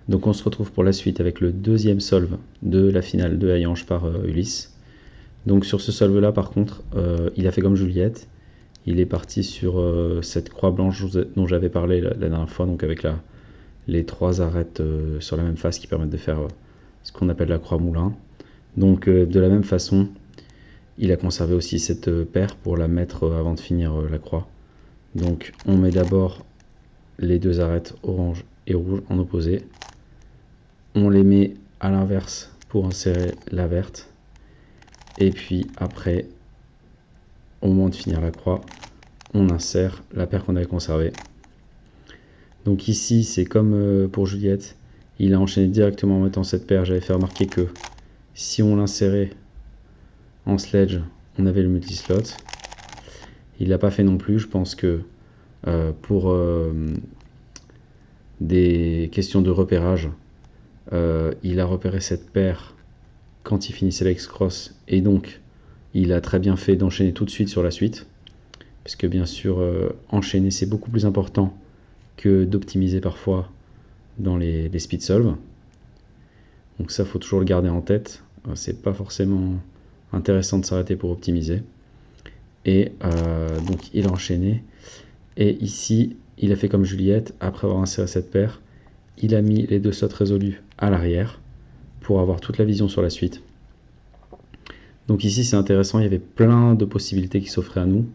Donc on se retrouve pour la suite avec le deuxième solve de la finale de Hayange par Ulysse. Donc sur ce solve là par contre, il a fait comme Juliette, il est parti sur cette croix blanche dont j'avais parlé la dernière fois, donc avec les trois arêtes sur la même face qui permettent de faire ce qu'on appelle la croix moulin. Donc de la même façon, il a conservé aussi cette paire pour la mettre avant de finir la croix. Donc on met d'abord les deux arêtes orange et rouge en opposé. On les met à l'inverse pour insérer la verte. Et puis après, au moment de finir la croix, on insère la paire qu'on avait conservée. Donc ici, c'est comme pour Juliette, il a enchaîné directement en mettant cette paire. J'avais fait remarquer que si on l'insérait en sledge, on avait le multislot. Il l'a pas fait non plus. Je pense que pour des questions de repérage, il a repéré cette paire quand il finissait l'X-Cross, et donc il a très bien fait d'enchaîner tout de suite sur la suite, puisque bien sûr enchaîner c'est beaucoup plus important que d'optimiser parfois dans les speed solve. Donc ça, faut toujours le garder en tête. C'est pas forcément intéressant de s'arrêter pour optimiser. Et donc il a enchaîné. Et ici, il a fait comme Juliette. Après avoir inséré cette paire, il a mis les deux slots résolus à l'arrière pour avoir toute la vision sur la suite. Donc ici, c'est intéressant. Il y avait plein de possibilités qui s'offraient à nous.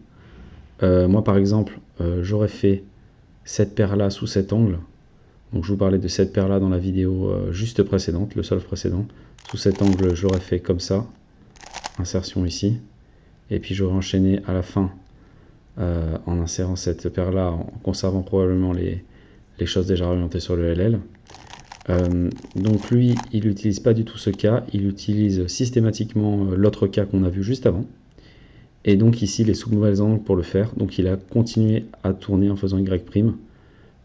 Moi, par exemple, j'aurais fait cette paire-là sous cet angle. Donc je vous parlais de cette paire là dans la vidéo juste précédente, le solve précédent. Sous cet angle, j'aurais fait comme ça, insertion ici, et puis j'aurais enchaîné à la fin en insérant cette paire là, en conservant probablement les choses déjà orientées sur le LL. Donc lui, il n'utilise pas du tout ce cas, il utilise systématiquement l'autre cas qu'on a vu juste avant. Et donc ici, les sous-mauvais angles pour le faire. Donc il a continué à tourner en faisant Y'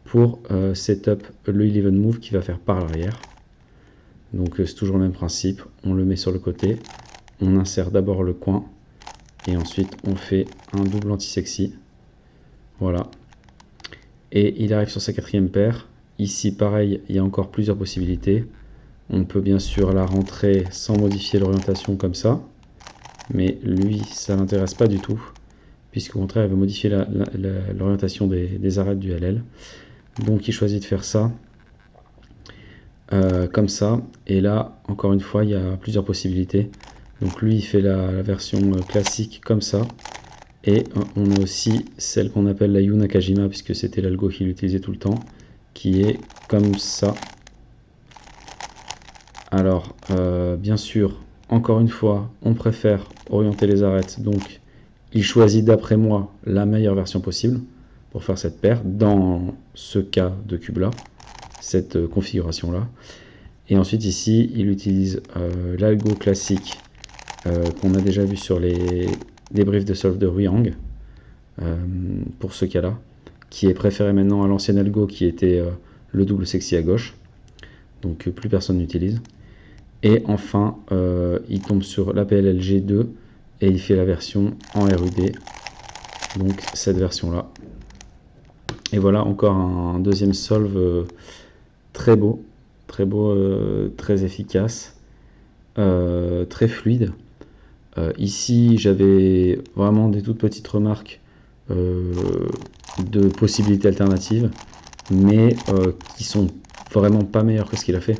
pour setup le 11 move qui va faire par l'arrière. Donc c'est toujours le même principe, on le met sur le côté, on insère d'abord le coin et ensuite on fait un double anti-sexy. Voilà. Et il arrive sur sa quatrième paire. Ici pareil, il y a encore plusieurs possibilités. On peut bien sûr la rentrer sans modifier l'orientation comme ça, mais lui ça l'intéresse pas du tout, puisqu'au contraire il veut modifier l'orientation des arêtes du LL. Donc il choisit de faire ça comme ça, et là encore une fois il y a plusieurs possibilités. Donc lui il fait la version classique comme ça, et on a aussi celle qu'on appelle la Yu Nakajima, puisque c'était l'algo qu'il utilisait tout le temps, qui est comme ça. Alors bien sûr, encore une fois, on préfère orienter les arêtes, donc il choisit d'après moi la meilleure version possible pour faire cette paire, dans ce cas de cube là, cette configuration là. Et ensuite ici, il utilise l'algo classique qu'on a déjà vu sur les débriefs de solve de Ruyang, pour ce cas-là, qui est préféré maintenant à l'ancien algo qui était le double sexy à gauche, donc plus personne n'utilise. Et enfin, il tombe sur la PLLG2 et il fait la version en RUD, donc cette version-là. Et voilà encore un deuxième solve très beau, très efficace, très fluide. Ici, j'avais vraiment des toutes petites remarques de possibilités alternatives, mais qui sont vraiment pas meilleures que ce qu'il a fait.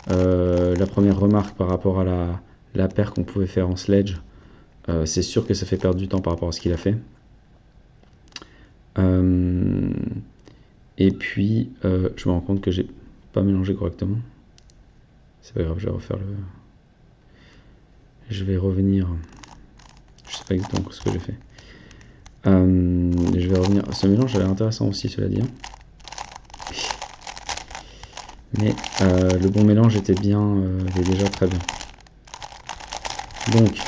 La première remarque par rapport à la paire qu'on pouvait faire en sledge, c'est sûr que ça fait perdre du temps par rapport à ce qu'il a fait. Et puis, je me rends compte que j'ai pas mélangé correctement. C'est pas grave, je vais refaire le... Je vais revenir... Je sais pas exactement ce que j'ai fait. Je vais revenir... Ce mélange a l'air intéressant aussi, cela dit. Mais le bon mélange était bien, il est déjà très bien. Donc,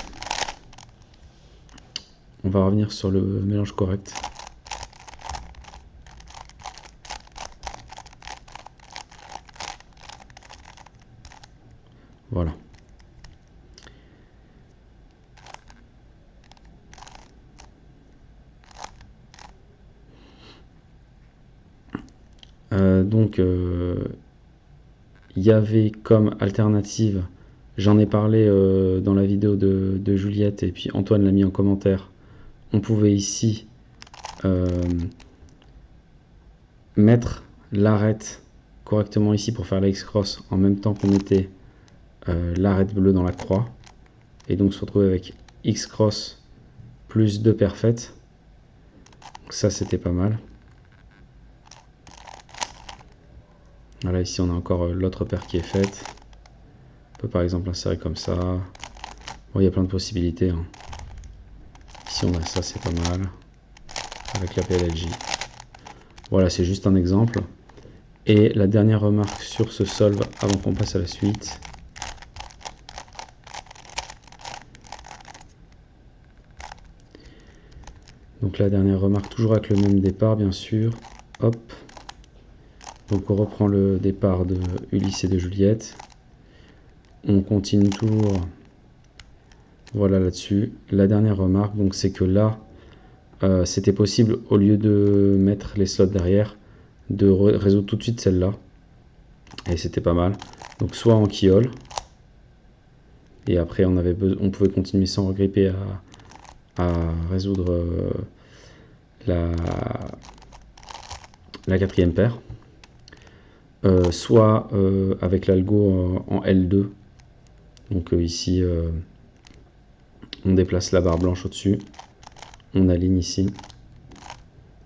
on va revenir sur le mélange correct. Voilà. Donc, il y avait comme alternative, j'en ai parlé dans la vidéo de Juliette et puis Antoine l'a mis en commentaire, on pouvait ici mettre l'arête correctement ici pour faire la X-cross en même temps qu'on mettait l'arête bleue dans la croix et donc se retrouver avec X-cross plus 2 paires faites. Donc ça c'était pas mal. Voilà, ici on a encore l'autre paire qui est faite. On peut par exemple insérer comme ça. Bon, il y a plein de possibilités, hein. Ici on a ça, c'est pas mal. Avec la PLLJ. Voilà, c'est juste un exemple. Et la dernière remarque sur ce solve avant qu'on passe à la suite. Donc la dernière remarque, toujours avec le même départ bien sûr. Hop. Donc on reprend le départ de Ulysse et de Juliette. On continue toujours. Voilà là-dessus. La dernière remarque, donc c'est que là, c'était possible, au lieu de mettre les slots derrière, de résoudre tout de suite celle-là. Et c'était pas mal. Donc soit en keyhole. Et après on pouvait continuer sans regripper à résoudre la quatrième paire. Soit avec l'algo en L2. Donc ici, on déplace la barre blanche au-dessus. On aligne ici.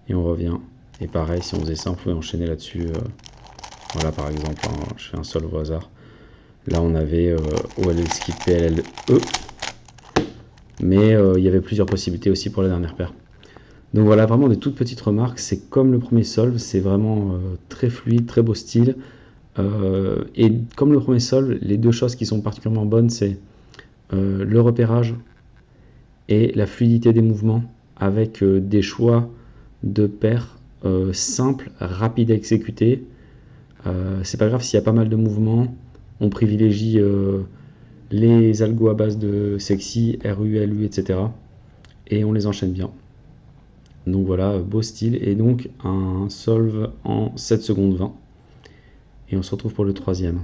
Et on revient. Et pareil, si on faisait ça, on pouvait enchaîner là-dessus. Voilà, par exemple, hein, je fais un solve au hasard. Là, on avait OLL skip PLL E. Mais il y avait plusieurs possibilités aussi pour la dernière paire. Donc voilà, vraiment des toutes petites remarques. C'est comme le premier solve, c'est vraiment très fluide, très beau style. Et comme le premier solve, les deux choses qui sont particulièrement bonnes, c'est le repérage et la fluidité des mouvements avec des choix de paires simples, rapides à exécuter. C'est pas grave s'il y a pas mal de mouvements, on privilégie les algos à base de sexy, RU, LU, etc. Et on les enchaîne bien. Donc voilà, beau style. Et donc un solve en 7 secondes 20. Et on se retrouve pour le troisième.